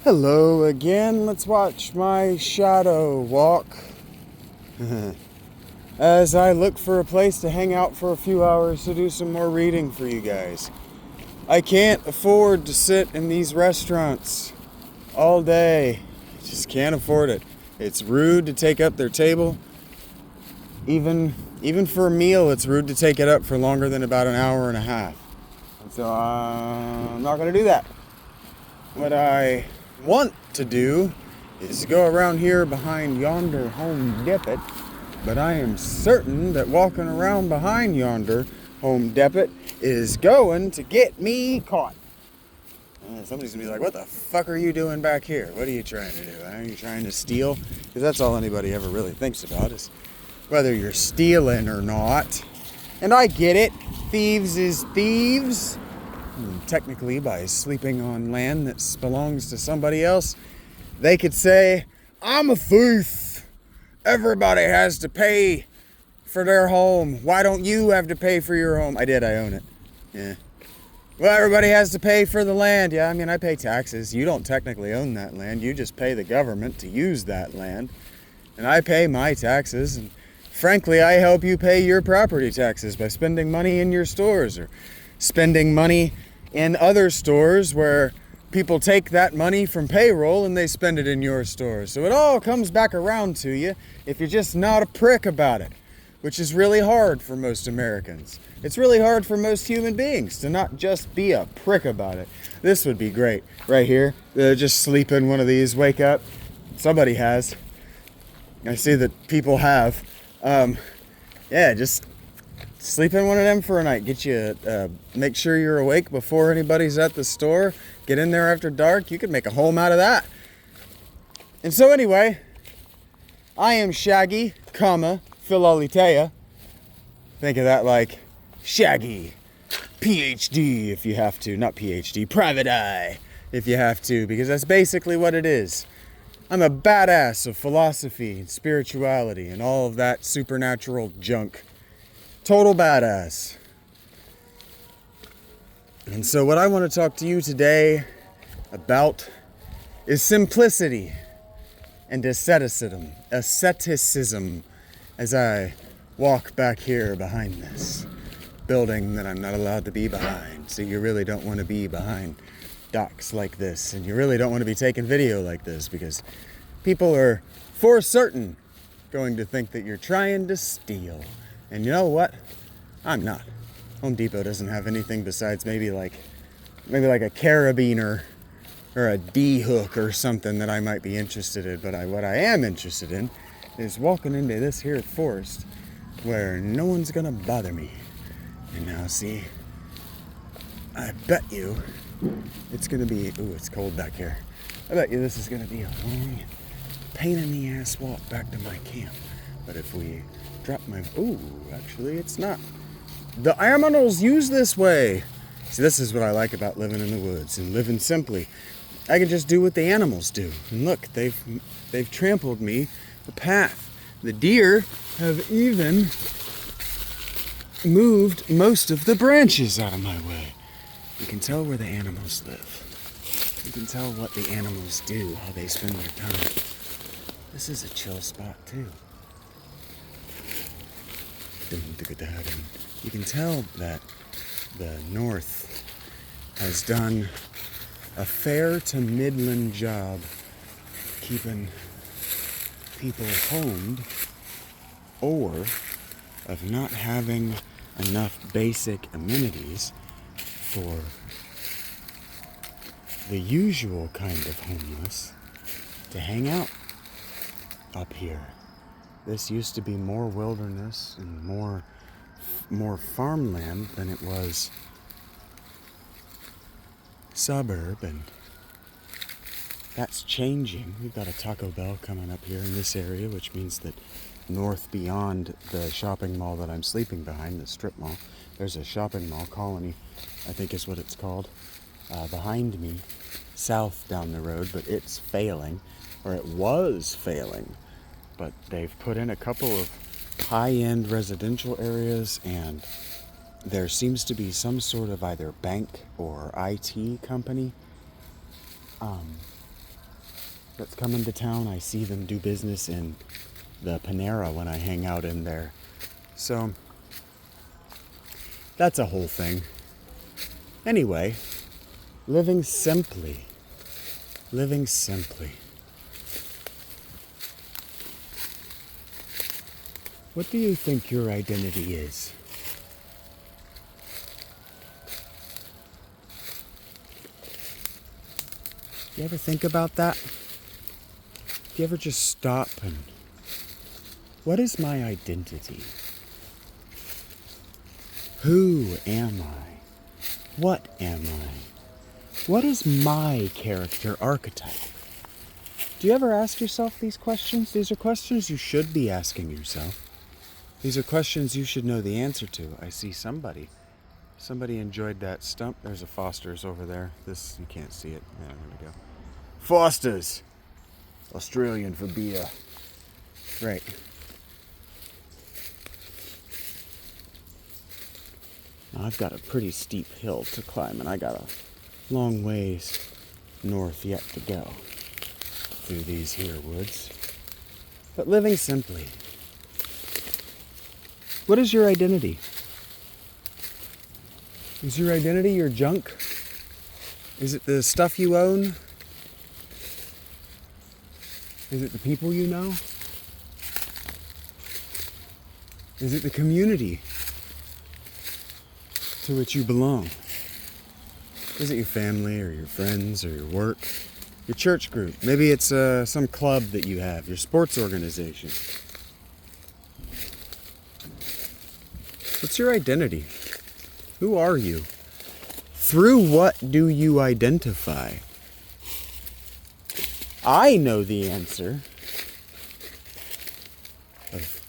Hello again. Let's watch my shadow walk as I look for a place to hang out for a few hours to do some more reading for you guys. I can't afford to sit in these restaurants all day. I just can't afford it. It's rude to take up their table. Even for a meal, it's rude to take it up for longer than about an hour and a half. And so I'm not going to do that. What I want to do is go around here behind yonder Home Depot, but I am certain that walking around behind yonder Home Depot is going to get me caught. Somebody's going to be like, what the fuck are you doing back here? What are you trying to do? Are you trying to steal? Because that's all anybody ever really thinks about is whether you're stealing or not. And I get it. Thieves is thieves. Technically, by sleeping on land that belongs to somebody else, they could say, I'm a thief. Everybody has to pay for their home. Why don't you have to pay for your home? I own it. Yeah. Well, everybody has to pay for the land. Yeah, I mean, I pay taxes. You don't technically own that land. You just pay the government to use that land. And I pay my taxes. And frankly, I help you pay your property taxes by spending money in your stores or spending money in other stores where people take that money from payroll and they spend it in your stores. So it all comes back around to you if you're just not a prick about it, which is really hard for most Americans. It's really hard for most human beings to not just be a prick about it. This would be great right here. Just sleep in one of these, wake up. Somebody has. I see that people have. Just sleep in one of them for a night. Get you, make sure you're awake before anybody's at the store. Get in there after dark. You could make a home out of that. And so anyway, I am Shaggy, Philolitea. Think of that like Shaggy, PhD if you have to. Not PhD, private eye if you have to, because that's basically what it is. I'm a badass of philosophy and spirituality and all of that supernatural junk. Total badass. And so what I want to talk to you today about is simplicity and asceticism as I walk back here behind this building that I'm not allowed to be behind. So you really don't want to be behind docks like this, and you really don't want to be taking video like this because people are for certain going to think that you're trying to steal. And you know what? I'm not. Home Depot doesn't have anything besides maybe like a carabiner or a D-hook or something that I might be interested in. But what I am interested in is walking into this here forest where no one's gonna bother me. And now see, I bet you it's gonna be, it's cold back here. I bet you this is gonna be a long, pain in the ass walk back to my camp. But if we drop my, actually it's not. The animals use this way. See, this is what I like about living in the woods and living simply. I can just do what the animals do. And look, they've trampled me the path. The deer have even moved most of the branches out of my way. You can tell where the animals live. You can tell what the animals do, how they spend their time. This is a chill spot too. You can tell that the North has done a fair to midland job keeping people homed or of not having enough basic amenities for the usual kind of homeless to hang out up here. This used to be more wilderness and more farmland than it was suburb, and that's changing. We've got a Taco Bell coming up here in this area, which means that north beyond the shopping mall that I'm sleeping behind, the strip mall, there's a shopping mall, Colony, I think is what it's called, behind me, south down the road, but it's failing, or it was failing. But they've put in a couple of high-end residential areas, and there seems to be some sort of either bank or IT company that's coming to town. I see them do business in the Panera when I hang out in there. So that's a whole thing. Anyway, living simply. Living simply. What do you think your identity is? You ever think about that? Do you ever just stop and, what is my identity? Who am I? What am I? What is my character archetype? Do you ever ask yourself these questions? These are questions you should be asking yourself. These are questions you should know the answer to. I see somebody enjoyed that stump. There's a Foster's over there. This, you can't see it. Yeah, there we go. Foster's. Australian for beer. Right. Now, I've got a pretty steep hill to climb, and I got a long ways north yet to go through these here woods. But living simply. What is your identity? Is your identity your junk? Is it the stuff you own? Is it the people you know? Is it the community to which you belong? Is it your family or your friends or your work? Your church group? Maybe it's some club that you have, your sports organization. What's your identity? Who are you? Through what do you identify? I know the answer of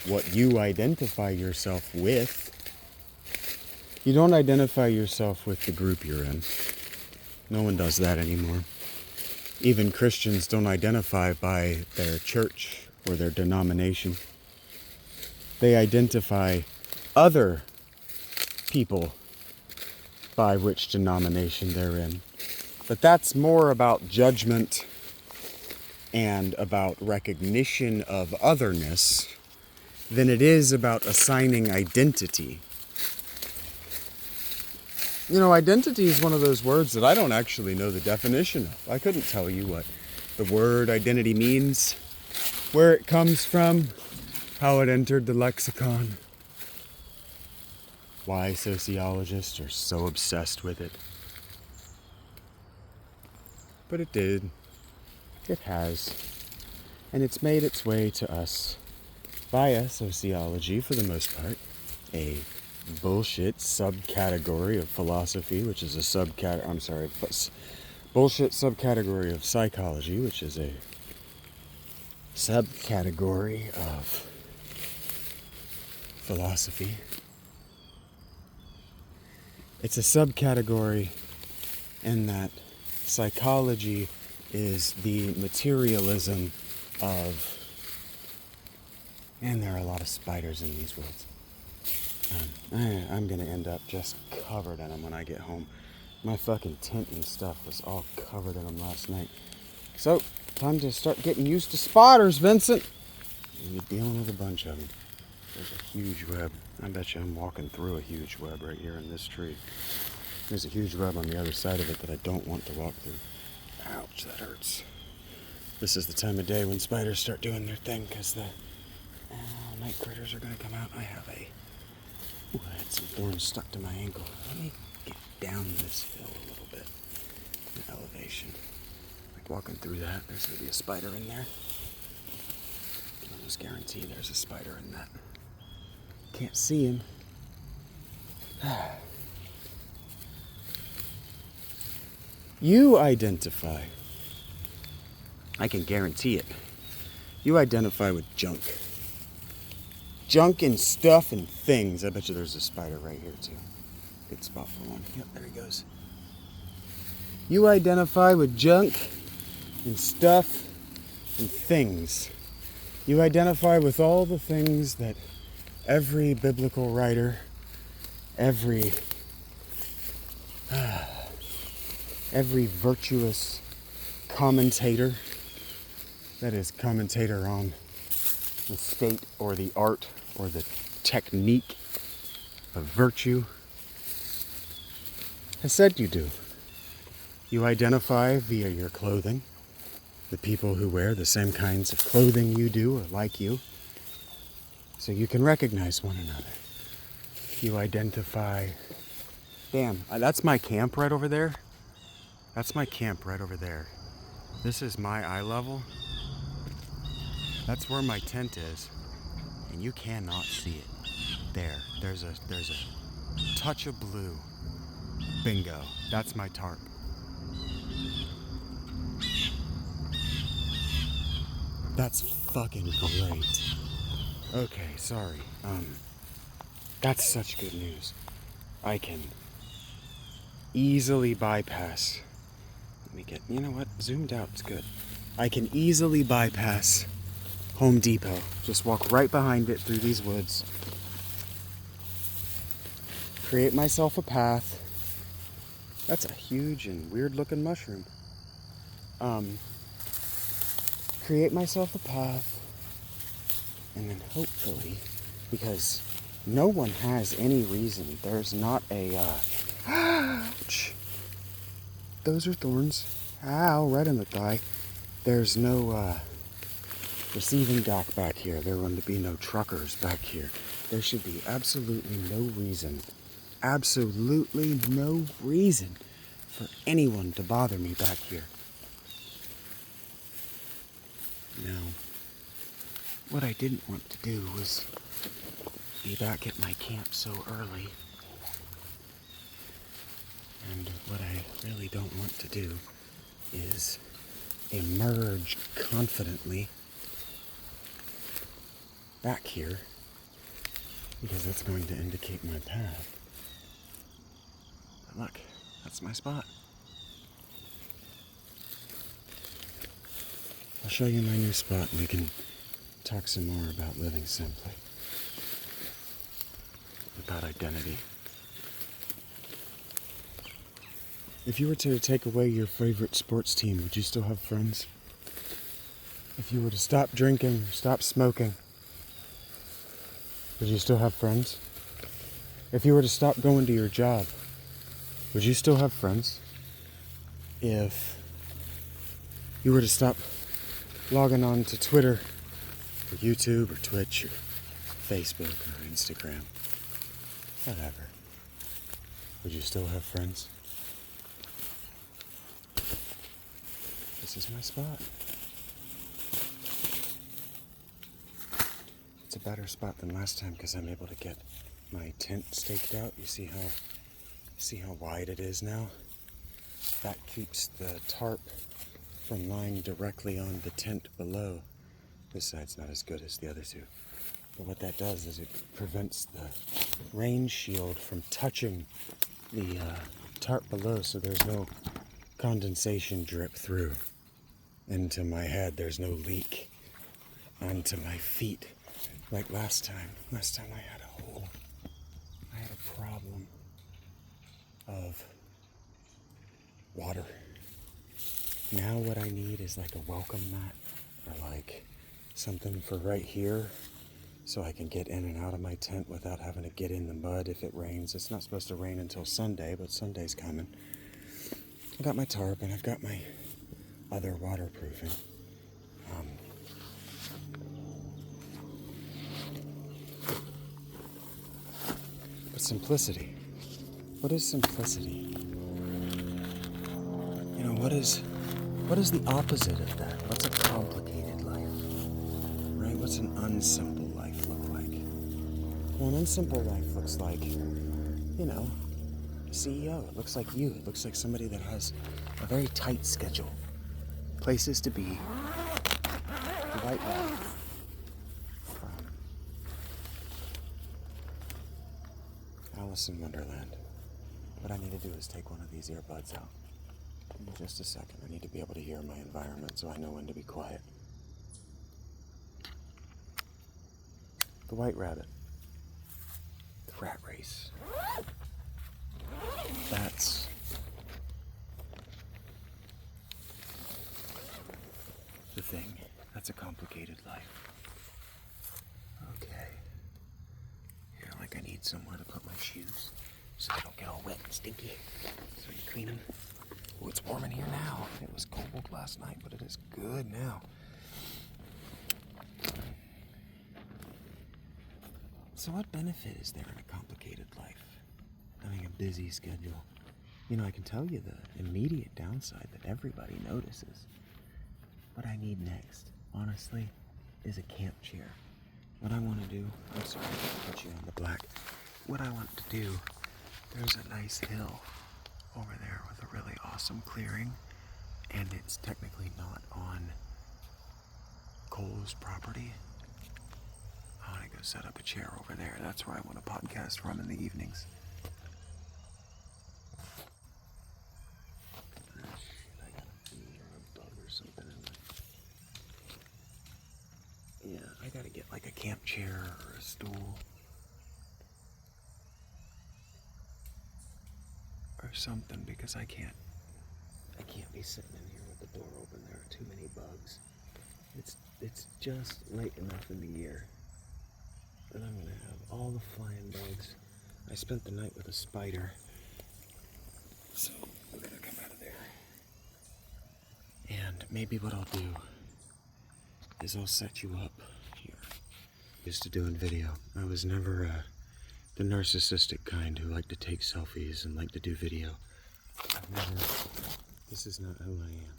what you identify yourself with. You don't identify yourself with the group you're in. No one does that anymore. Even Christians don't identify by their church or their denomination. They identify other people by which denomination they're in. But that's more about judgment and about recognition of otherness than it is about assigning identity. You know, identity is one of those words that I don't actually know the definition of. I couldn't tell you what the word identity means, where it comes from, how it entered the lexicon, why sociologists are so obsessed with it. But it did. It has. And it's made its way to us via sociology for the most part. A bullshit subcategory of philosophy, which is a bullshit subcategory of psychology, which is a subcategory of philosophy. It's a subcategory in that psychology is the materialism of, and there are a lot of spiders in these woods. I'm gonna end up just covered in them when I get home. My fucking tent and stuff was all covered in them last night. So, time to start getting used to spotters, Vincent. You're dealing with a bunch of them. There's a huge web. I bet you I'm walking through a huge web right here in this tree. There's a huge web on the other side of it that I don't want to walk through. Ouch, that hurts. This is the time of day when spiders start doing their thing because the night critters are going to come out. I had some thorns stuck to my ankle. Let me get down this hill a little bit. The elevation. Like walking through that, there's going to be a spider in there. I can almost guarantee there's a spider in that. Can't see him. You identify. I can guarantee it. You identify with junk. Junk and stuff and things. I bet you there's a spider right here too. Good spot for one. Yep, there he goes. You identify with junk and stuff and things. You identify with all the things that every biblical writer, every virtuous commentator that is commentator on the state or the art or the technique of virtue has said you do. You identify via your clothing. The people who wear the same kinds of clothing you do are like you, so you can recognize one another. You identify... Damn, that's my camp right over there. That's my camp right over there. This is my eye level. That's where my tent is, and you cannot see it. There's a touch of blue. Bingo, that's my tarp. That's fucking great. Okay, sorry. That's such good news. I can easily bypass. Let me get, you know what? Zoomed out, it's good. I can easily bypass Home Depot. Just walk right behind it through these woods. Create myself a path. That's a huge and weird looking mushroom. Create myself a path, and then hopefully, because no one has any reason, there's not a, ouch. Those are thorns. Ow, right in the thigh. There's no, receiving dock back here. There will be no truckers back here. There should be absolutely no reason for anyone to bother me back here. Now, what I didn't want to do was be back at my camp so early. And what I really don't want to do is emerge confidently back here, because that's going to indicate my path. But look, that's my spot. I'll show you my new spot and we can talk some more about living simply. About identity. If you were to take away your favorite sports team, would you still have friends? If you were to stop drinking, stop smoking, would you still have friends? If you were to stop going to your job, would you still have friends? If you were to stop logging on to Twitter, or YouTube, or Twitch, or Facebook, or Instagram, whatever, would you still have friends? This is my spot. It's a better spot than last time because I'm able to get my tent staked out. You see how wide it is now? That keeps the tarp from lying directly on the tent below. This side's not as good as the other two. But what that does is it prevents the rain shield from touching the tarp below, so there's no condensation drip through into my head. There's no leak onto my feet like last time. Last time I had a problem of water. Now what I need is like a welcome mat, or like something for right here, so I can get in and out of my tent without having to get in the mud if it rains. It's not supposed to rain until Sunday, but Sunday's coming. I got my tarp and I've got my other waterproofing. But simplicity. What is simplicity? You know, what is the opposite of that? What's a complicated life? Right? What's an unsimple life look like? Well, an unsimple life looks like, you know, a CEO. It looks like you. It looks like somebody that has a very tight schedule. Places to be. The White Rabbit. From Alice in Wonderland. What I need to do is take one of these earbuds out. In just a second. I need to be able to hear my environment so I know when to be quiet. The White Rabbit. The rat race. That's the thing. That's a complicated life. Okay. Here, like I need somewhere to put my shoes so they don't get all wet and stinky. So you clean them. Oh, it's warm in here now. It was cold last night, but it is good now. So what benefit is there in a complicated life? Having a busy schedule. You know, I can tell you the immediate downside that everybody notices. What I need next, honestly, is a camp chair. What I want to do, I'm sorry to put you on the black. What I want to do, there's a nice hill over there with a really awesome clearing, and it's technically not on Cole's property. I want to go set up a chair over there. That's where I want to podcast from in the evenings. I got a bee or a bug or something in my... Yeah, I gotta get like a camp chair or a stool. Or something, because I can't be sitting in here with the door open. There are too many bugs. It's just late enough in the year that I'm gonna have all the flying bugs. I spent the night with a spider, so we're gonna come out of there. And maybe what I'll do is I'll set you up here. Used to doing video. I was never the narcissistic kind who like to take selfies and like to do video. This is not who I am.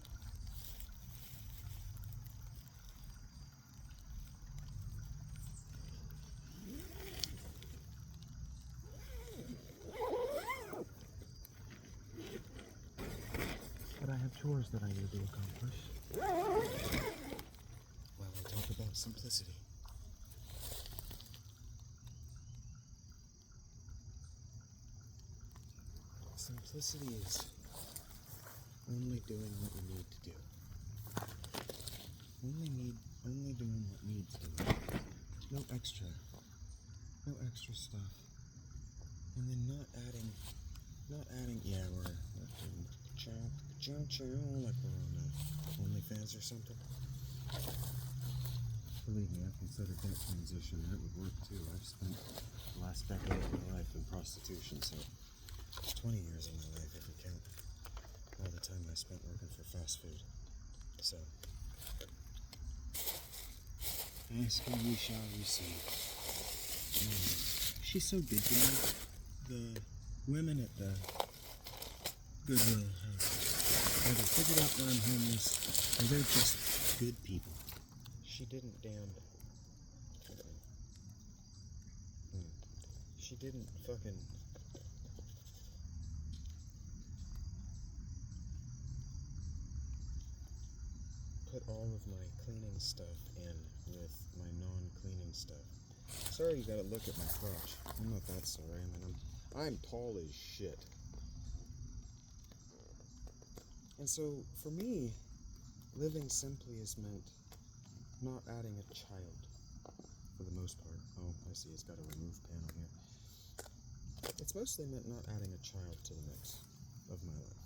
But I have chores that I need to accomplish. While I talk about simplicity. Simplicity is only doing what you need to do. Only doing what needs doing. No extra stuff. And then not adding, yeah, we're like we're on OnlyFans or something. Believe me, I've considered that transition, and it would work too. I've spent the last decade of my life in prostitution, so it's 20 years of my life if you count all the time I spent working for fast food. So, ask and you shall receive. She's so good to me. The women at the Goodwill have either figured out that I'm homeless or they're just good people. She didn't She didn't fucking... put all of my cleaning stuff in with my non-cleaning stuff. Sorry you gotta look at my crotch. I'm not that sorry. I mean, I'm tall as shit. And so, for me, living simply has meant not adding a child, for the most part. Oh, I see, it's got a remove panel here. It's mostly meant not adding a child to the mix of my life.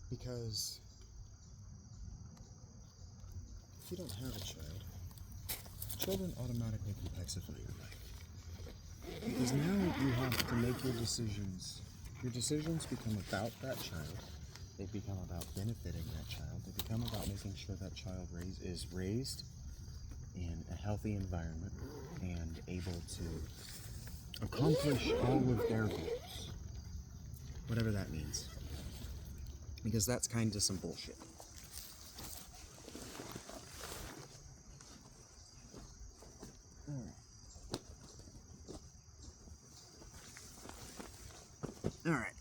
Because if you don't have a child, children automatically complexify your life. Because now you have to make your decisions. Your decisions become about that child. They become about benefiting that child. They become about making sure that child is raised in a healthy environment and able to accomplish all of their goals. Whatever that means. Because that's kind of some bullshit. Alright.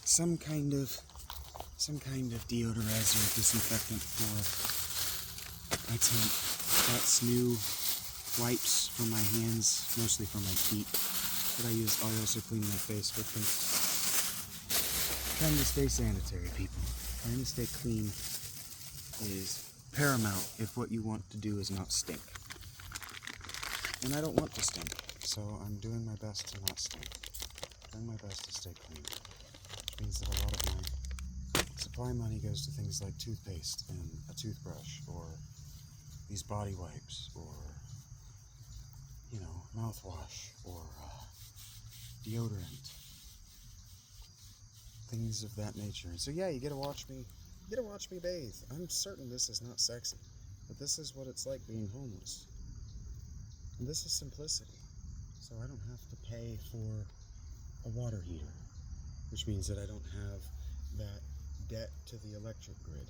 Some kind of deodorizer, disinfectant for my tent. That's new wipes for my hands, mostly for my feet. But I also clean my face with them. Trying to stay sanitary, people. Trying to stay clean is paramount if what you want to do is not stink. And I don't want to stink, so I'm doing my best to not stink. Doing my best to stay clean. Which means that a lot of my supply money goes to things like toothpaste and a toothbrush, or these body wipes, or, you know, mouthwash, or deodorant. Things of that nature. And so yeah, you get to watch me bathe. I'm certain this is not sexy, but this is what it's like being homeless. And this is simplicity. So I don't have to pay for a water heater, which means that I don't have that debt to the electric grid,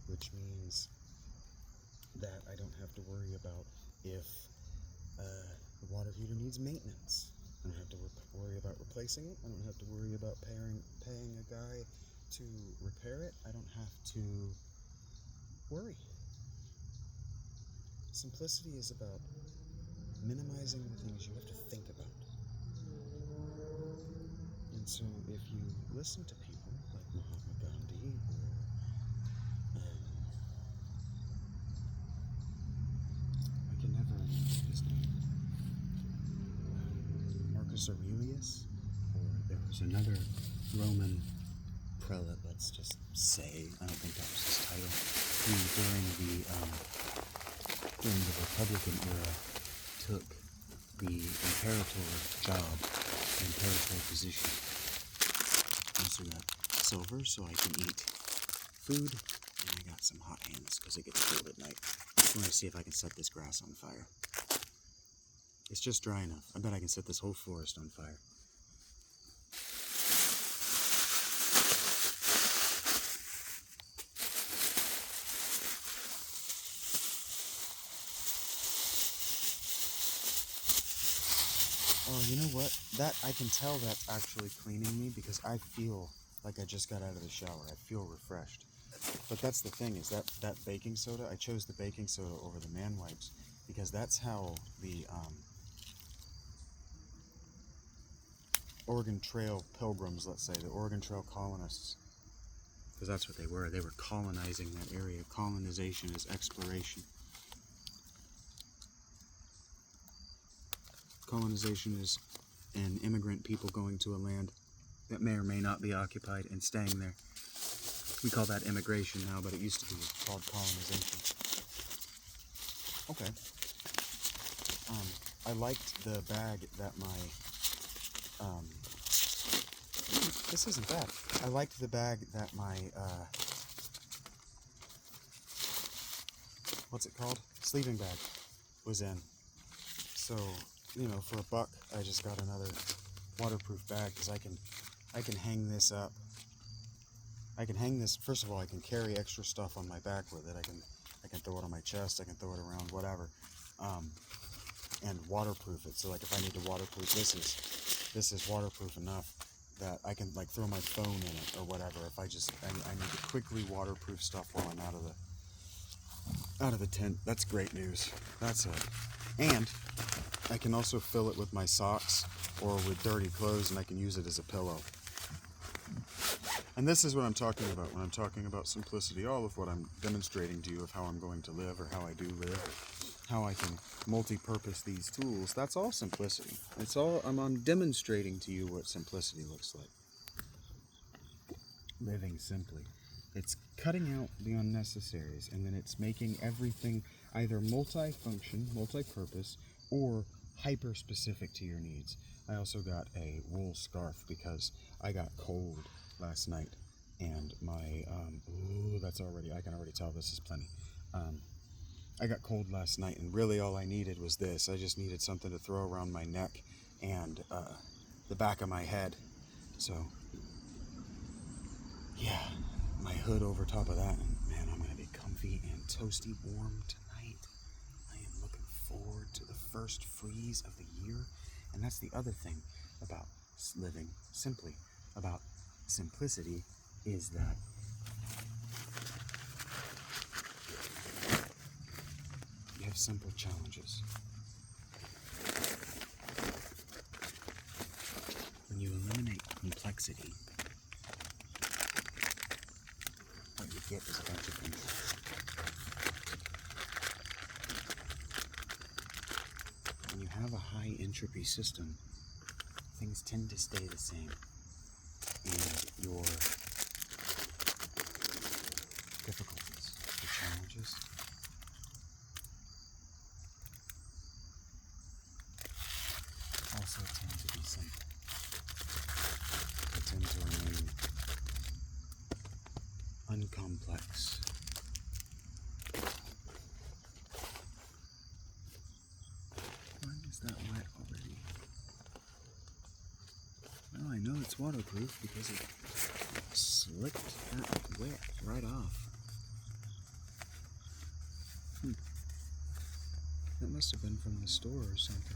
which means that I don't have to worry about if the water heater needs maintenance. I don't have to worry about replacing it. I don't have to worry about paying a guy to repair it. I don't have to worry. Simplicity is about minimizing the things you have to think about. And so if you listen to people like Mahatma Gandhi or I can never remember his name, Marcus Aurelius, or there was another Roman prelate, let's just say, I don't think that was his title, who during the Republican era took the imperator job, the imperator position. I also got silver so I can eat food, and I got some hot hands because it gets cold at night. I just want to see if I can set this grass on fire. It's just dry enough. I bet I can set this whole forest on fire. Oh, you know what? That I can tell that's actually cleaning me because I feel like I just got out of the shower. I feel refreshed. But that's the thing, is that baking soda, I chose the baking soda over the man wipes because that's how the Oregon Trail pilgrims, let's say, the Oregon Trail colonists, because that's what they were colonizing that area. Colonization is exploration. Colonization is an immigrant people going to a land that may or may not be occupied and staying there. We call that immigration now, but it used to be called colonization. Okay. I liked the bag that my, this isn't bad. I liked the bag that my, what's it called? Sleeping bag was in. So, you know, for $1, I just got another waterproof bag because I can hang this up. I can hang this, first of all, I can carry extra stuff on my back with it. I can throw it on my chest, I can throw it around, whatever. And waterproof it. So like if I need to waterproof, this is waterproof enough that I can like throw my phone in it or whatever. If I need to quickly waterproof stuff while I'm out of the tent. That's great news. That's it. And I can also fill it with my socks or with dirty clothes, and I can use it as a pillow. And this is what I'm talking about when I'm talking about simplicity. All of what I'm demonstrating to you of how I'm going to live, or how I do live, how I can multi-purpose these tools, that's all simplicity. I'm demonstrating to you what simplicity looks like. Living simply. It's cutting out the unnecessaries, and then it's making everything either multi-function, multi-purpose, or hyper-specific to your needs. I also got a wool scarf because I got cold last night, and my, I can already tell this is plenty. I got cold last night, and really all I needed was this. I just needed something to throw around my neck and the back of my head. So, yeah, my hood over top of that, and man, I'm going to be comfy and toasty warm tonight. I am looking forward to the first freeze of the year. And that's the other thing about living simply, about simplicity, is that you have simple challenges. When you eliminate complexity, what you get is a bunch of entropy. When you have a high entropy system, things tend to stay the same. And your difficulties, your challenges, also tend to be simple. They tend to remain uncomplex. Why is that wet already? Well, I know it's waterproof because it slicked that wet right off. That must have been from the store or something.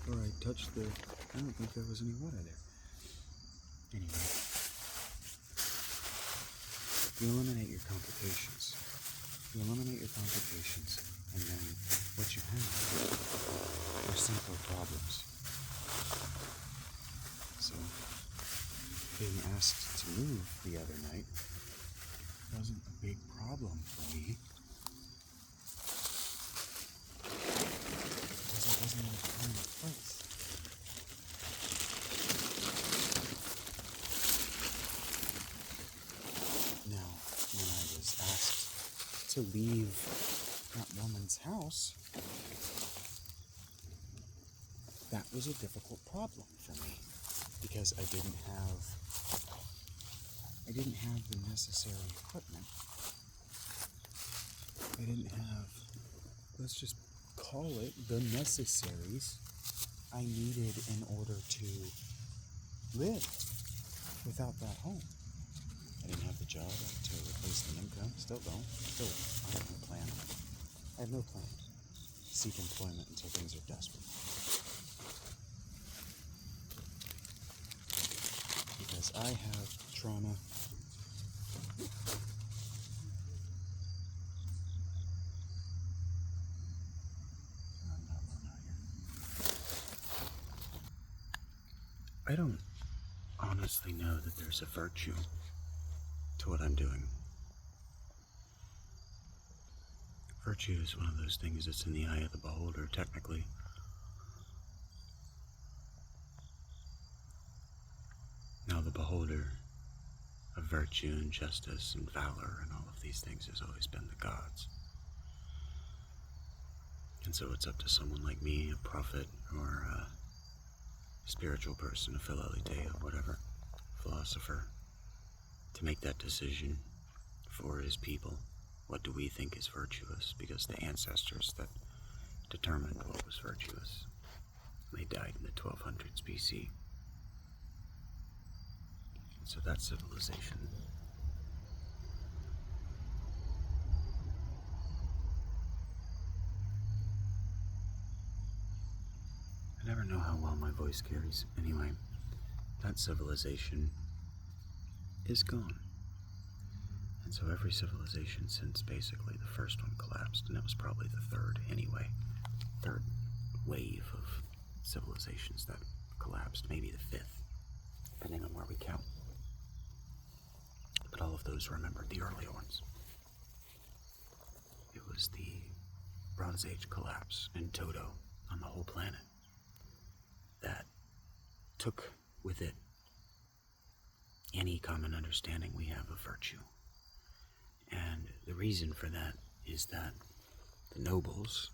Or I touched the... I don't think there was any water there. Anyway. You eliminate your complications. You eliminate your complications, and then what you have are simpler problems. So, being asked to move the other night wasn't a big problem for me. Because it wasn't in a permanent place. Now, when I was asked to leave that woman's house, that was a difficult problem for me because I didn't have the necessary equipment. I didn't have, let's just call it, the necessaries I needed in order to live without that home. I didn't have the job to replace the income. Still don't. I have no plan. I have no plans. Seek employment until things are desperate. Because I have trauma. I don't honestly know that there's a virtue to what I'm doing. Virtue is one of those things that's in the eye of the beholder, technically. Now, the beholder of virtue and justice and valor and all of these things has always been the gods. And so it's up to someone like me, a prophet, or a spiritual person, a philelite, whatever, philosopher, to make that decision for his people. What do we think is virtuous? Because the ancestors that determined what was virtuous, they died in the 1200s BC. And so that's civilization. I never know how well my voice carries. Anyway, that civilization is gone. And so every civilization since basically the first one collapsed, and it was probably the third anyway. Third wave of civilizations that collapsed, maybe the fifth, depending on where we count. But all of those remembered the earlier ones. It was the Bronze Age collapse in toto on the whole planet that took with it any common understanding we have of virtue. And the reason for that is that the nobles,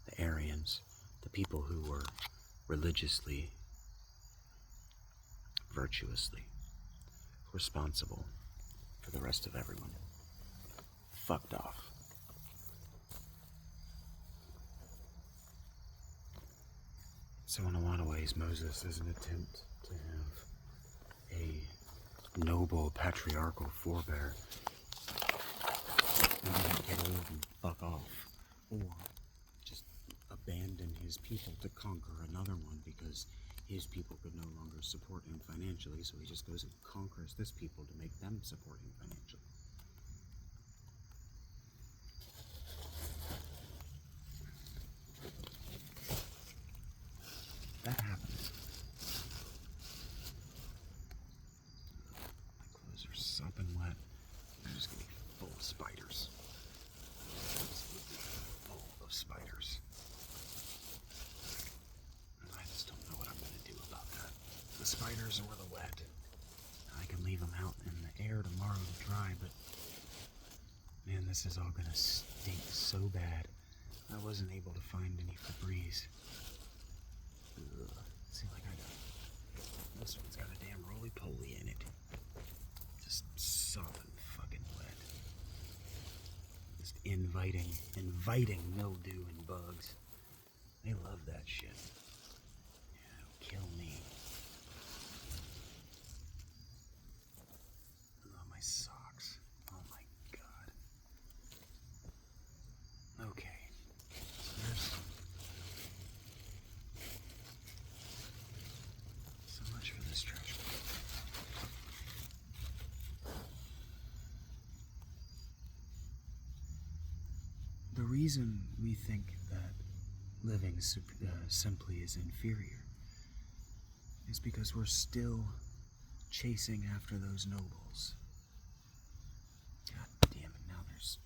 the Aryans, the people who were religiously, virtuously responsible for the rest of everyone, fucked off. So in a lot of ways, Moses is an attempt to have a noble patriarchal forebear and then get old and fuck off, or just abandon his people to conquer another one because his people could no longer support him financially, so he just goes and conquers this people to make them support him financially. That happened. My clothes are sopping wet. I'm just gonna be full of spiders. Absolutely full of spiders. And I just don't know what I'm gonna do about that. spiders or the wet. I can leave them out in the air tomorrow to dry, but man, this is all gonna stink so bad. I wasn't able to find any Febreze. Ugh. See, like I got this one's got a damn roly-poly in it. Just solid fucking wet. Just inviting mildew and bugs. They love that shit. Yeah, it'll kill me. Oh, my socks. Oh my god. Okay. So much for this trash bag. The reason we think that living simply is inferior is because we're still chasing after those nobles. God damn it, now there's,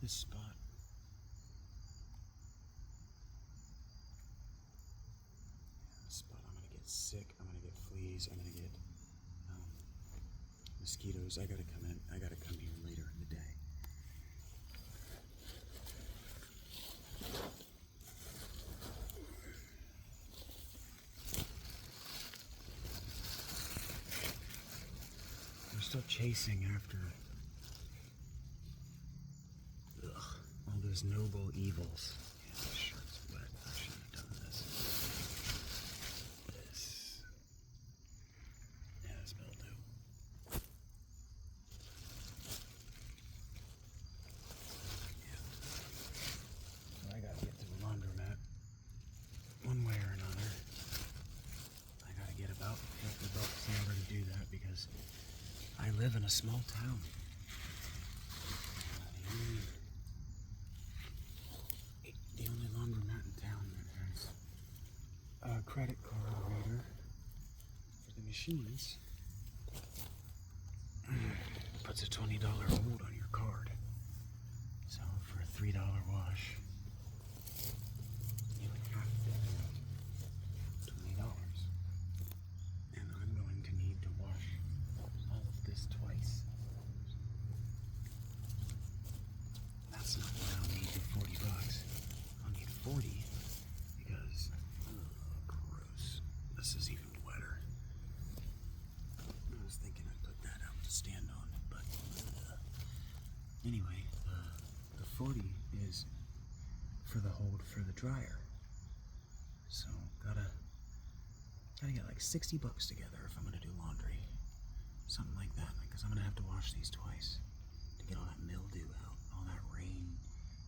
this spot. This spot, I'm gonna get sick, I'm gonna get fleas, I'm gonna get mosquitoes. I gotta come here later in the day. We're still chasing after all those noble evils. Yeah, this shirt's wet. I shouldn't have done this. This mildew. So I gotta get to the laundromat one way or another. I gotta get about $50 in order to do that because I live in a small town. The only laundromat in town that has a credit card reader for the machines puts a $20 hold on your card. So for a $3 wash, you would have to pay $20. And I'm going to need to wash all of this twice. That's not what I'll need for $40. I'll need 40 because, gross. This is even wetter. I was thinking I'd put that out to stand on, but anyway, the 40 is for the hold for the dryer. So gotta get like $60 together if I'm gonna do laundry, something like that, because I'm gonna have to wash these twice to get all that mildew out, all that rain.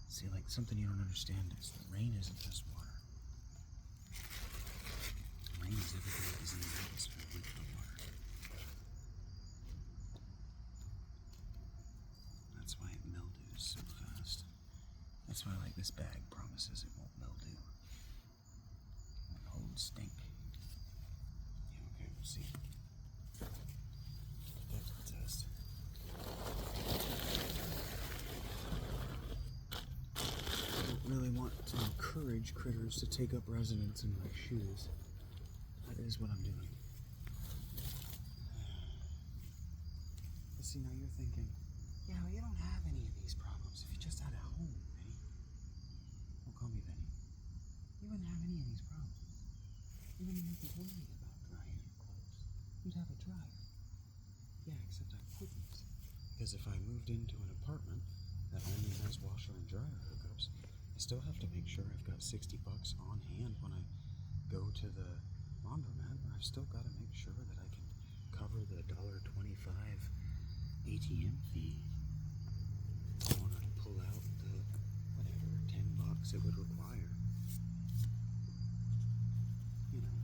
See, like something you don't understand is that rain isn't just water. Rain is everything that is in the atmosphere with the water. That's why it mildews so fast. That's why, like, this bag promises it won't mildew. It won't hold stink. Yeah, okay, we'll see. That's the test. I don't really want to encourage critters to take up residence in my shoes. That is what I'm doing. But see, now you're thinking, yeah, well, you don't have any of these problems if you just had a home, Benny. Don't call me Benny. You wouldn't have any of these problems. You wouldn't have to worry about drying your clothes. You'd have a dryer. Yeah, except I wouldn't. Because if I moved into an apartment that only has washer and dryer hookups, I still have to make sure I've got $60 on hand when I go to the laundromat. I've still got to make sure that I can cover the $1.25 ATM fee in order to pull out the whatever $10 it would require. You know,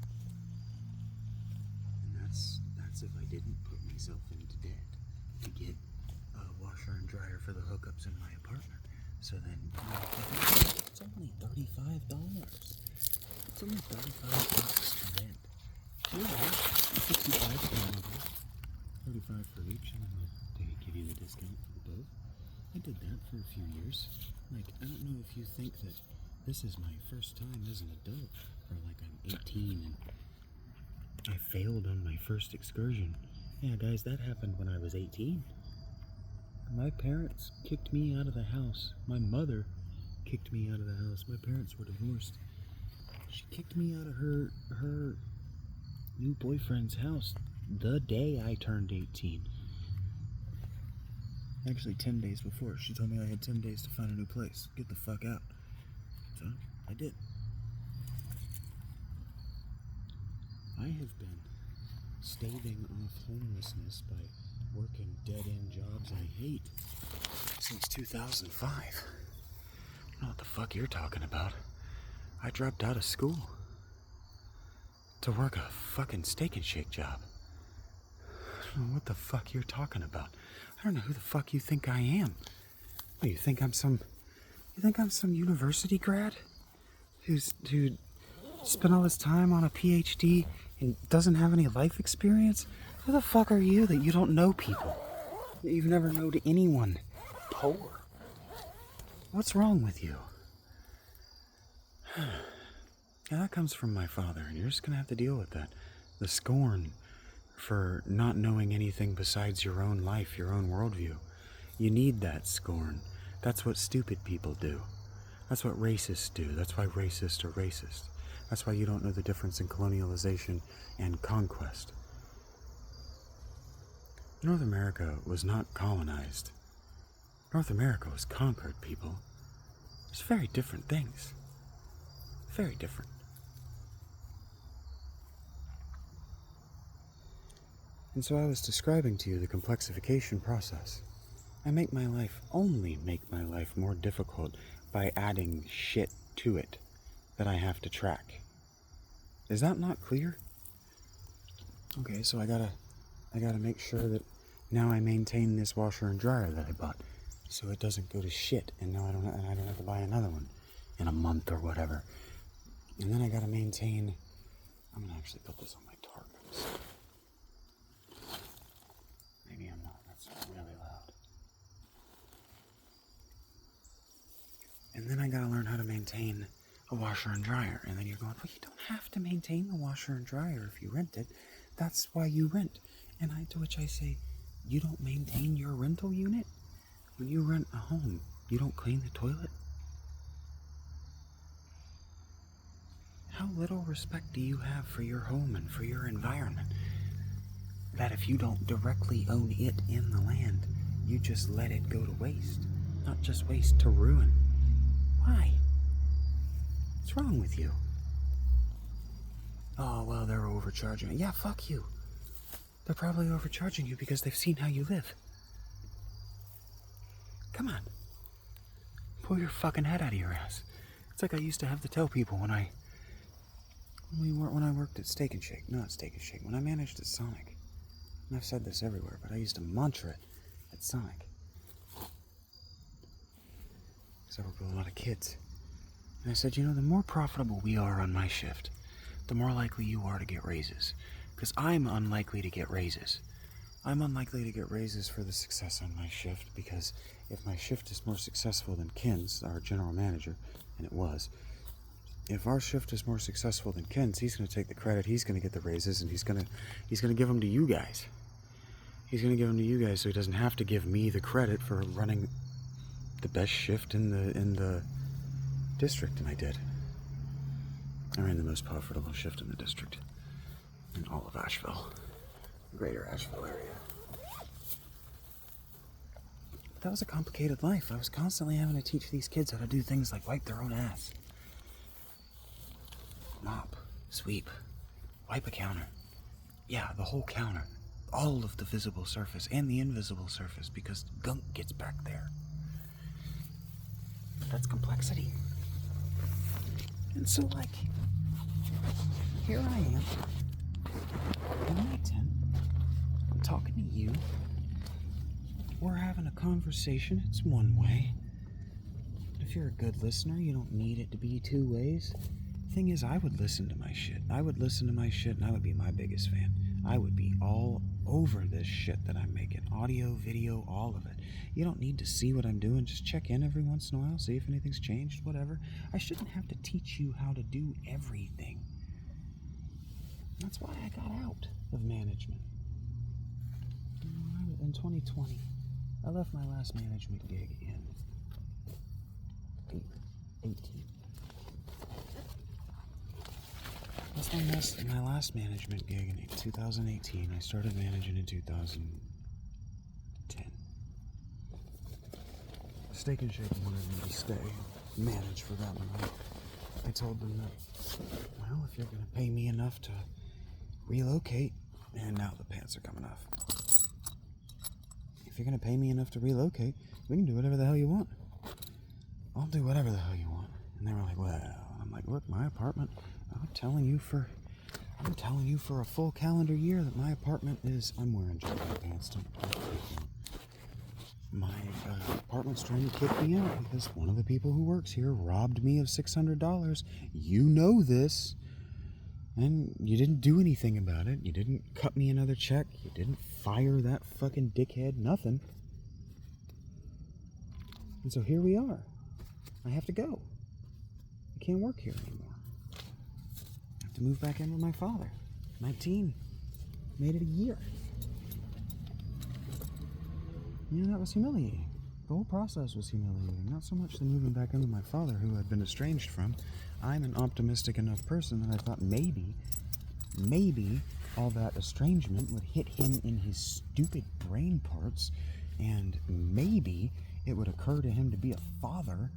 and that's if I didn't put myself into debt to get a washer and dryer for the hookups in my apartment. So then, it's only $35. It's only $35 to rent. You know, 65 for one of them, 35 for each, and then they give you the discount for the both. I did that for a few years. Like, I don't know if you think that this is my first time as an adult, or like I'm 18 and I failed on my first excursion. Yeah, guys, that happened when I was 18. My parents kicked me out of the house. My mother kicked me out of the house. My parents were divorced. She kicked me out of her new boyfriend's house the day I turned 18. Actually, 10 days before. She told me I had 10 days to find a new place. Get the fuck out. So, I did. I have been staving off homelessness by working dead-end jobs I hate since 2005. I don't know what the fuck you're talking about. I dropped out of school to work a fucking Steak and Shake job. I don't know what the fuck you're talking about. I don't know who the fuck you think I am. What, you think I'm some university grad who spent all his time on a PhD and doesn't have any life experience? Who the fuck are you that you don't know people? That you've never known anyone poor? What's wrong with you? Yeah, that comes from my father, and you're just gonna have to deal with that. The scorn for not knowing anything besides your own life, your own worldview. You need that scorn. That's what stupid people do. That's what racists do. That's why racists are racist. That's why you don't know the difference in colonialization and conquest. North America was not colonized. North America was conquered, people. It's very different things. Very different. And so I was describing to you the complexification process. I only make my life more difficult by adding shit to it that I have to track. Is that not clear? Okay, so I gotta make sure that now I maintain this washer and dryer that I bought, so it doesn't go to shit, and now I don't have to buy another one in a month or whatever. And then I gotta maintain. I'm gonna actually put this on my targums. Maybe I'm not. That's really loud. And then I gotta learn how to maintain a washer and dryer. And then you're going, well, you don't have to maintain the washer and dryer if you rent it. That's why you rent. And to which I say, you don't maintain your rental unit? When you rent a home, you don't clean the toilet? How little respect do you have for your home and for your environment? That if you don't directly own it in the land, you just let it go to waste. Not just waste, to ruin. Why? What's wrong with you? Oh, well, they're overcharging. Yeah, fuck you. They're probably overcharging you because they've seen how you live. Come on. Pull your fucking head out of your ass. It's like I used to have to tell people when I worked at Steak and Shake. Not Steak and Shake. When I managed at Sonic. And I've said this everywhere, but I used to mantra it at Sonic. Because I work with a lot of kids. And I said, the more profitable we are on my shift, the more likely you are to get raises. Because I'm unlikely to get raises. I'm unlikely to get raises for the success on my shift, because if my shift is more successful than Ken's, our general manager, and it was, if our shift is more successful than Ken's, he's going to take the credit, he's going to get the raises, and he's going to give them to you guys. He's going to give them to you guys, so he doesn't have to give me the credit for running the best shift in the district, and I did. I ran the most profitable shift in the district, in all of Asheville, greater Asheville area. But that was a complicated life. I was constantly having to teach these kids how to do things like wipe their own ass, mop, sweep, wipe a counter. Yeah, the whole counter. All of the visible surface and the invisible surface, because gunk gets back there. That's complexity. And so, here I am, in my tent, I'm talking to you, we're having a conversation, it's one way. If you're a good listener, you don't need it to be two ways. Thing is, I would listen to my shit. I would listen to my shit, and I would be my biggest fan. I would be all over this shit that I'm making. Audio, video, all of it. You don't need to see what I'm doing. Just check in every once in a while, see if anything's changed, whatever. I shouldn't have to teach you how to do everything. That's why I got out of management. In 2020, I left my last management gig in 18. That's my last management gig in 2018. I started managing in 2010. Steak and Shake wanted me to stay, manage for them, and I told them that, well, if you're going to pay me enough to relocate, and now the pants are coming off. If you're going to pay me enough to relocate, we can do whatever the hell you want. I'll do whatever the hell you want. And they were like, well, I'm like, look, my apartment, I'm telling you for a full calendar year that my apartment is, I'm wearing jogging pants. Don't my apartment's trying to kick me out because one of the people who works here robbed me of $600. You know this. And you didn't do anything about it. You didn't cut me another check. You didn't fire that fucking dickhead. Nothing. And so here we are. I have to go. I can't work here anymore. I have to move back in with my father. 19. Made it a year. You know, that was humiliating. The whole process was humiliating. Not so much the moving back in with my father, who I'd been estranged from. I'm an optimistic enough person that I thought maybe all that estrangement would hit him in his stupid brain parts, and maybe it would occur to him to be a father.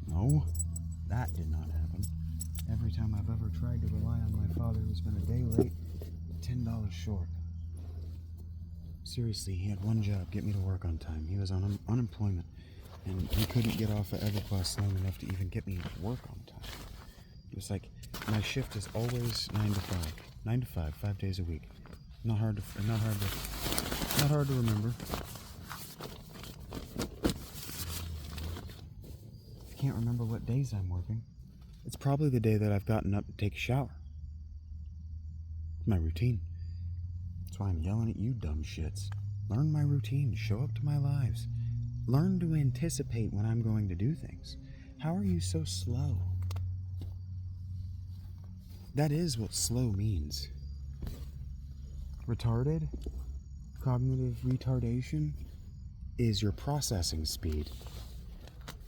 No, that did not happen. Every time I've ever tried to rely on my father, he's been a day late, $10 short. Seriously, he had one job, get me to work on time. He was on unemployment, and he couldn't get off at Everbus long enough to even get me to work on time. It was like, my shift is always 9 to 5. 9 to 5, 5 days a week. Not hard to remember. If you can't remember what days I'm working, it's probably the day that I've gotten up to take a shower. It's my routine. That's why I'm yelling at you dumb shits. Learn my routine. Show up to my lives. Learn to anticipate when I'm going to do things. How are you so slow? That is what slow means. Retarded, cognitive retardation, is your processing speed.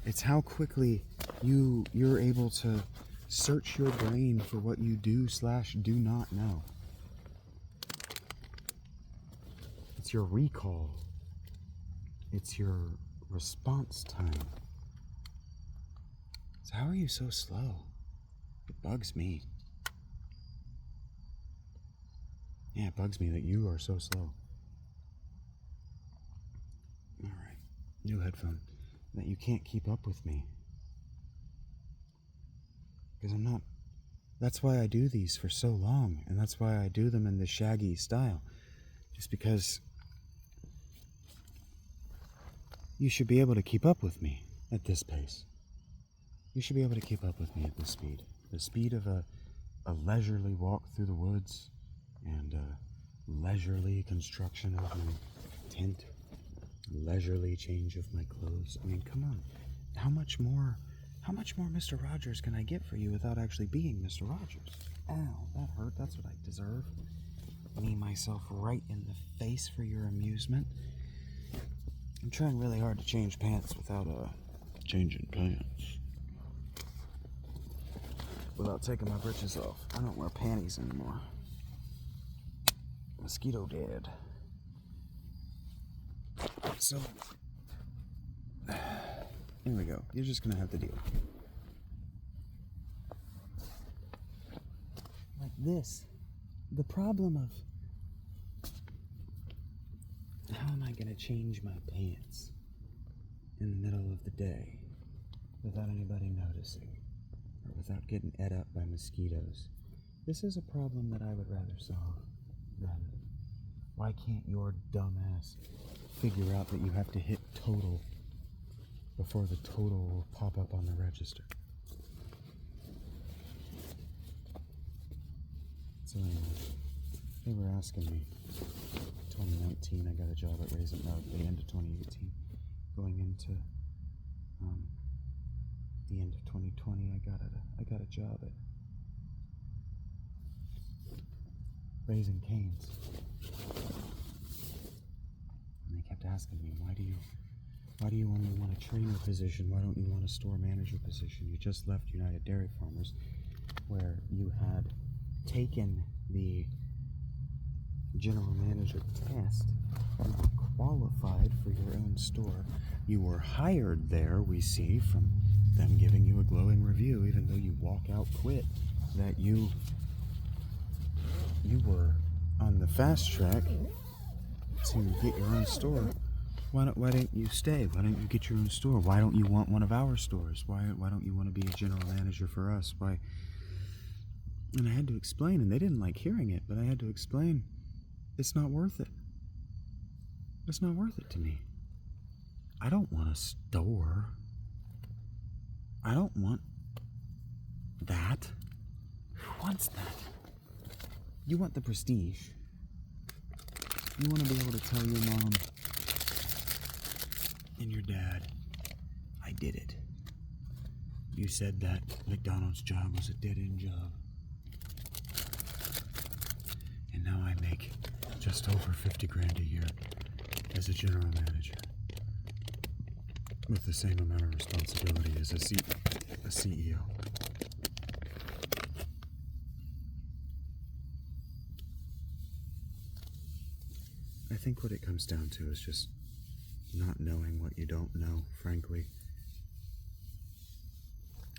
It's how quickly you're able to search your brain for what you do/do not know. It's your recall. It's your response time. So how are you so slow? It bugs me. Yeah, it bugs me that you are so slow. Alright, new headphone. That you can't keep up with me. Because I'm not... That's why I do these for so long, and that's why I do them in the shaggy style. Just because... You should be able to keep up with me at this pace. You should be able to keep up with me at this speed. The speed of a leisurely walk through the woods and a leisurely construction of my tent, leisurely change of my clothes. I mean, come on. How much more Mr. Rogers can I get for you without actually being Mr. Rogers? Ow, that hurt. That's what I deserve. Knee myself right in the face for your amusement. I'm trying really hard to change pants without changing pants. Without taking my britches off. I don't wear panties anymore. Mosquito dead. So, here we go. You're just gonna have to deal. Like this. The problem of how am I gonna change my pants in the middle of the day without anybody noticing or without getting ate up by mosquitoes? This is a problem that I would rather solve than why can't your dumbass figure out that you have to hit total before the total will pop up on the register? So anyway, they were asking me, 2019 I got a job at Raisin, no, the end of 2018, going into the end of 2020 I got a job at Raising Cane's. And they kept asking me, why do you only want a trainer position? Why don't you want a store manager position? You just left United Dairy Farmers, where you had taken the general manager test. You were qualified for your own store. You were hired there, we see, from them giving you a glowing review, even though you walk out quit, that you were on the fast track to get your own store. Why don't you stay? Why don't you get your own store? Why don't you want one of our stores? Why don't you want to be a general manager for us? Why? And I had to explain, and they didn't like hearing it, but I had to explain, it's not worth it. It's not worth it to me. I don't want a store. I don't want that. Who wants that? You want the prestige. You want to be able to tell your mom and your dad, I did it. You said that McDonald's job was a dead-end job. And now I make just over 50 grand a year as a general manager, with the same amount of responsibility as a CEO. I think what it comes down to is just not knowing what you don't know, frankly.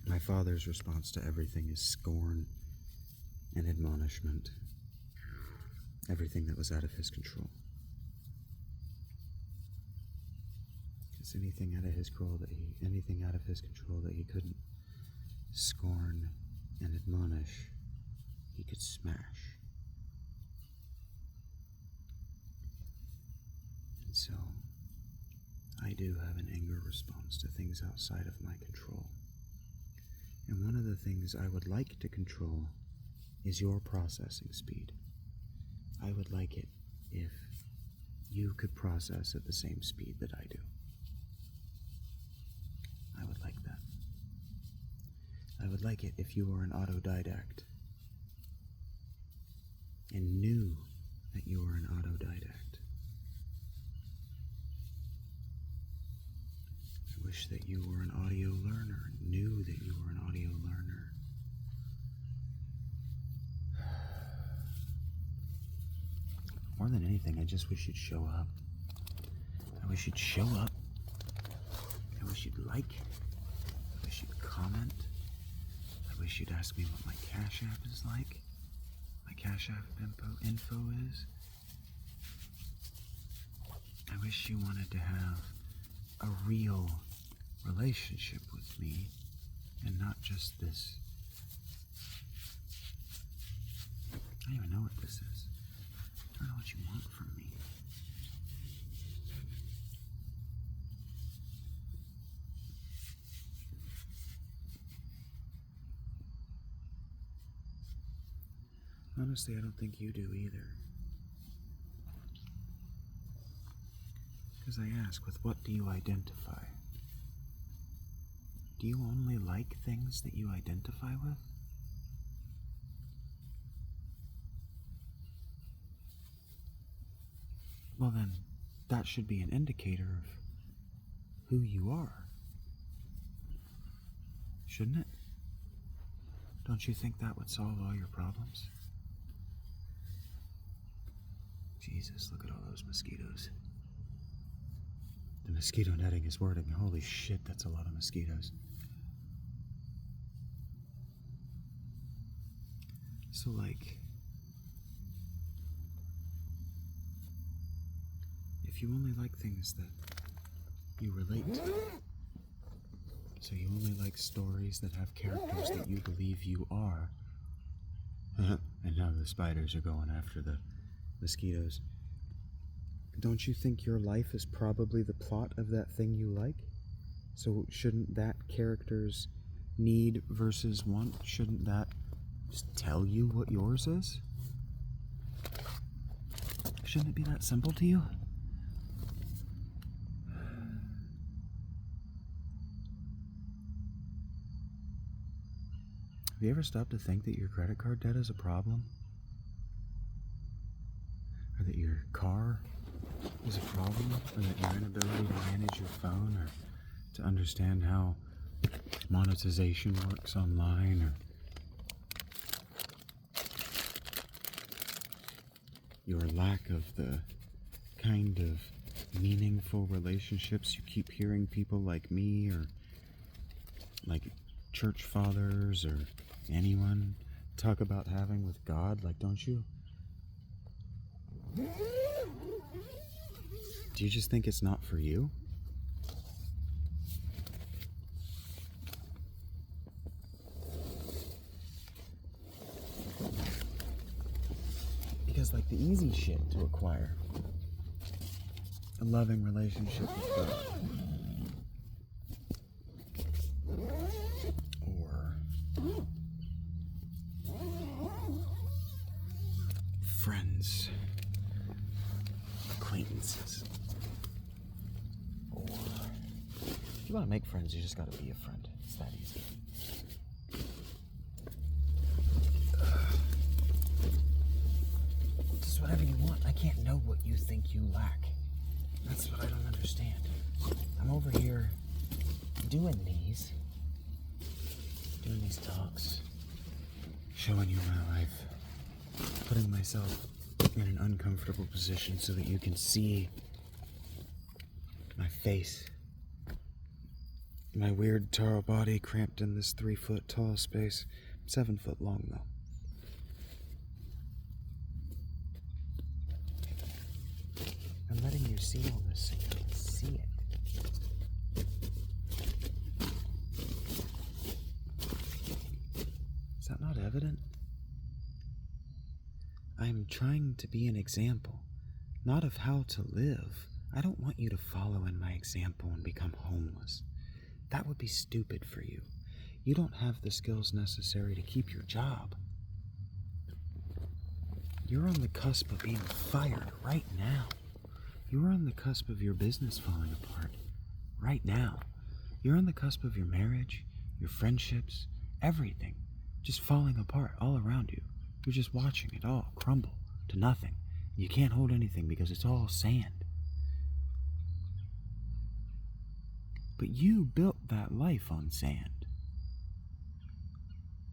My father's response to everything is scorn and admonishment. Everything that was out of his control. Because anything out of his control that he couldn't scorn and admonish, he could smash. And so, I do have an anger response to things outside of my control. And one of the things I would like to control is your processing speed. I would like it if you could process at the same speed that I do. I would like that. I would like it if you were an autodidact and knew that you were an autodidact. I wish that you were an audio learner, knew that you were an audio learner. More than anything, I just wish you'd show up. I wish you'd show up. I wish you'd like. I wish you'd comment. I wish you'd ask me what my Cash App is like. My Cash App info is. I wish you wanted to have a real relationship with me and not just this. I don't even know what this is. I don't know what you want from me. Honestly, I don't think you do either. Because I ask, with what do you identify? Do you only like things that you identify with? Well then, that should be an indicator of who you are. Shouldn't it? Don't you think that would solve all your problems? Jesus, look at all those mosquitoes. The mosquito netting is wording. Holy shit, that's a lot of mosquitoes. So, like, if you only like things that you relate to, so you only like stories that have characters that you believe you are, and now the spiders are going after the mosquitoes, don't you think your life is probably the plot of that thing you like? So shouldn't that character's need versus want, shouldn't that just tell you what yours is? Shouldn't it be that simple to you? Have you ever stopped to think that your credit card debt is a problem? or that your car is a problem, or that your inability to manage your phone, or to understand how monetization works online, or your lack of the kind of meaningful relationships you keep hearing people like me or like church fathers or anyone talk about having with God, like, don't you? Do you just think it's not for you? Because, like, the easy shit to acquire, a loving relationship with God, or friends, acquaintances, or if you want to make friends, you just got to be a friend. It's that easy. Just whatever you want. I can't know what you think you lack. That's what I don't understand. I'm over here doing these talks, showing you my life, putting myself in an uncomfortable position so that you can see my face, my weird tall body cramped in this 3-foot tall space, 7 foot long though. I'm letting you see all this so you can see it. Is that not evident? I'm trying to be an example, not of how to live. I don't want you to follow in my example and become homeless. That would be stupid for you. You don't have the skills necessary to keep your job. You're on the cusp of being fired right now. You're on the cusp of your business falling apart right now. You're on the cusp of your marriage, your friendships, everything just falling apart all around you. You're just watching it all crumble to nothing. You can't hold anything because it's all sand. But you built that life on sand.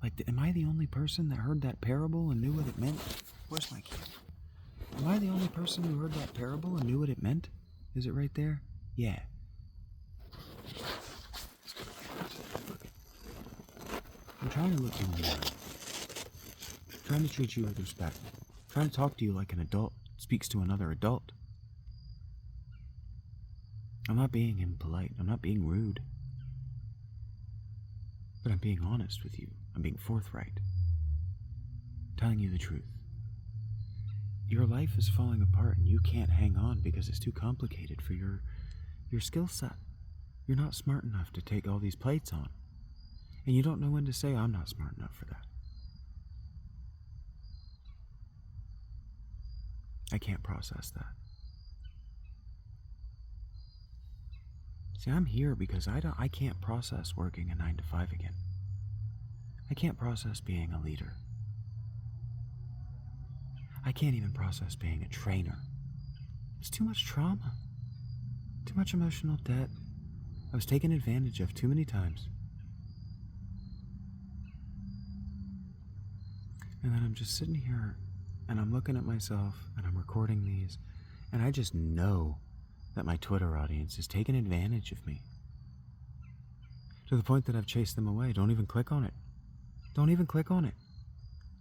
Like, am I the only person that heard that parable and knew what it meant? Where's my key? Am I the only person who heard that parable and knew what it meant? Is it right there? Yeah. I'm trying to look you in the eye. I'm trying to treat you with respect. I'm trying to talk to you like an adult speaks to another adult. I'm not being impolite. I'm not being rude. But I'm being honest with you. I'm being forthright. Telling you the truth. Your life is falling apart and you can't hang on because it's too complicated for your skill set. You're not smart enough to take all these plates on. And you don't know when to say, I'm not smart enough for that. I can't process that. See, I'm here because I can't process working a 9-to-5 again. I can't process being a leader. I can't even process being a trainer. It's too much trauma. Too much emotional debt. I was taken advantage of too many times. And then I'm just sitting here and I'm looking at myself and I'm recording these and I just know that my Twitter audience is taking advantage of me. To the point that I've chased them away. Don't even click on it. Don't even click on it.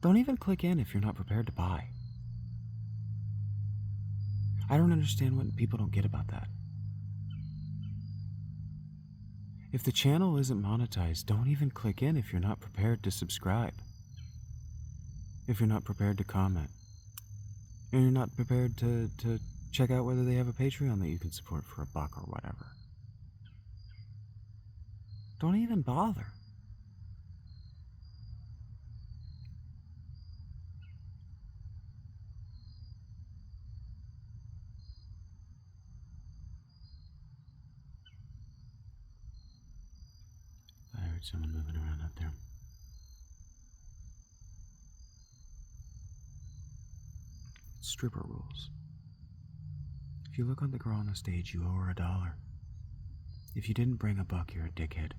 Don't even click in if you're not prepared to buy. I don't understand what people don't get about that. If the channel isn't monetized, don't even click in if you're not prepared to subscribe. If you're not prepared to comment. And you're not prepared to check out whether they have a Patreon that you can support for $1 or whatever. Don't even bother. I heard someone moving around up there. stripper rules. If you look on the girl on the stage, you owe her $1. If you didn't bring a buck, you're a dickhead.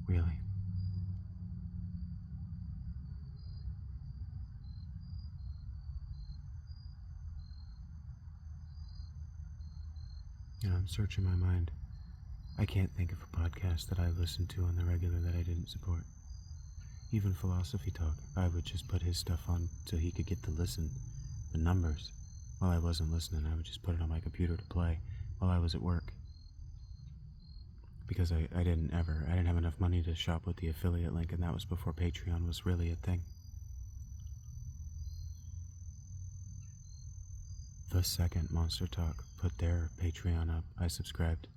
Really? I'm searching my mind. I can't think of a podcast that I listened to on the regular that I didn't support. Even Philosophy Talk, I would just put his stuff on so he could get to listen. The numbers. While I wasn't listening, I would just put it on my computer to play while I was at work. Because I didn't have enough money to shop with the affiliate link, and that was before Patreon was really a thing. The second Monster Talk put their Patreon up, I subscribed.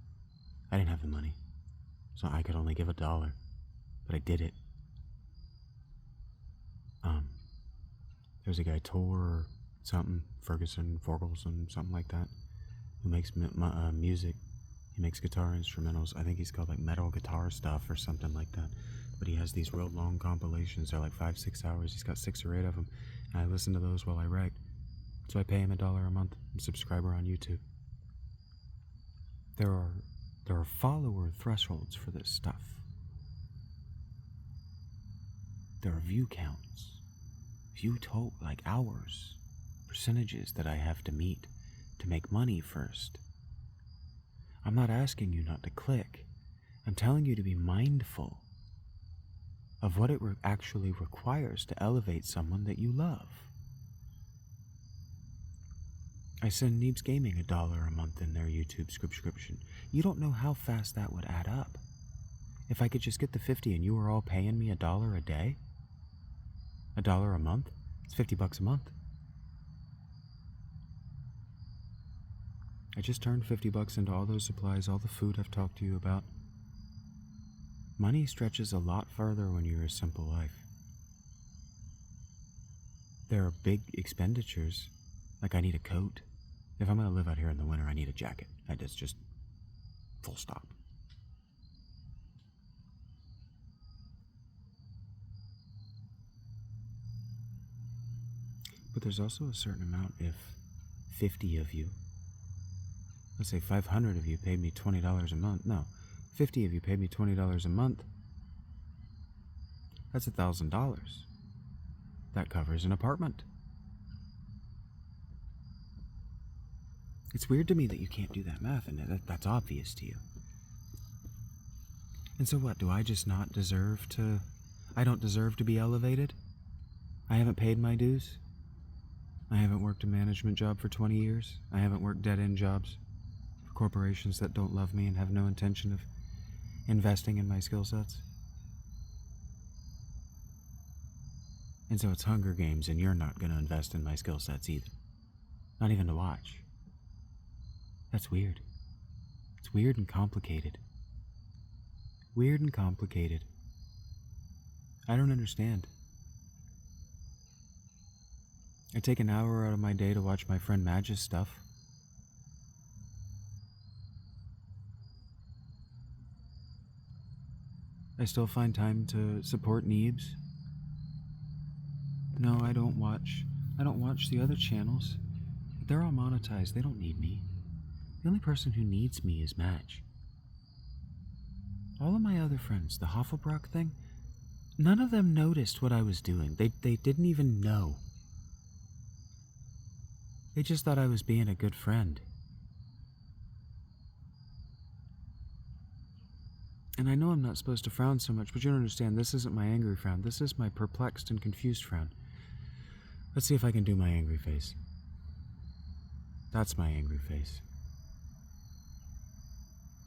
I didn't have the money, so I could only give $1, but I did it. There's a guy, Tor or something, Ferguson, something like that, who makes music. He makes guitar instrumentals. I think he's called like Metal Guitar Stuff or something like that. But he has these real long compilations. They're like 5-6 hours. He's got 6 or 8 of them. And I listen to those while I write. So I pay him $1 a month. I'm a subscriber on YouTube. There are follower thresholds for this stuff. There are view counts. Like hours, percentages that I have to meet to make money first. I'm not asking you not to click. I'm telling you to be mindful of what it actually requires to elevate someone that you love. I send Neebs Gaming $1 a month in their YouTube subscription. You don't know how fast that would add up. If I could just get the 50 and you were all paying me $1 a day, $1 a month, it's $50 a month. I just turned $50 into all those supplies, all the food I've talked to you about. Money stretches a lot further when you're a simple life. There are big expenditures, like I need a coat. If I'm going to live out here in the winter, I need a jacket. That's just full stop. But there's also a certain amount if 50 of you, let's say 500 of you paid me $20 a month. No, 50 of you paid me $20 a month. That's $1,000. That covers an apartment. It's weird to me that you can't do that math, and that's obvious to you. And so what, do I just not deserve to... I don't deserve to be elevated? I haven't paid my dues? I haven't worked a management job for 20 years? I haven't worked dead-end jobs for corporations that don't love me and have no intention of investing in my skill sets? And so it's Hunger Games, and you're not going to invest in my skill sets either. Not even to watch. That's weird. It's weird and complicated. Weird and complicated. I don't understand. I take an hour out of my day to watch my friend Mag's stuff. I still find time to support Neebs. No, I don't watch the other channels. They're all monetized. They don't need me. The only person who needs me is Madge. All of my other friends, the Hoffelbrock thing, none of them noticed what I was doing. They didn't even know. They just thought I was being a good friend. And I know I'm not supposed to frown so much, but you don't understand, this isn't my angry frown. This is my perplexed and confused frown. Let's see if I can do my angry face. That's my angry face.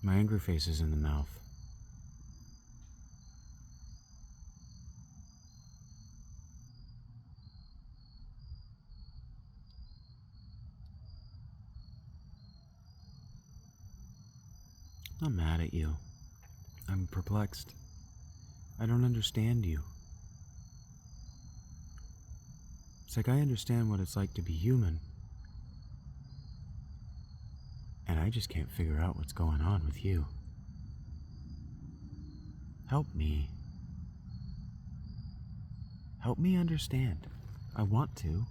My angry face is in the mouth. I'm not mad at you. I'm perplexed. I don't understand you. It's like I understand what it's like to be human. And I just can't figure out what's going on with you. Help me. Help me understand. I want to.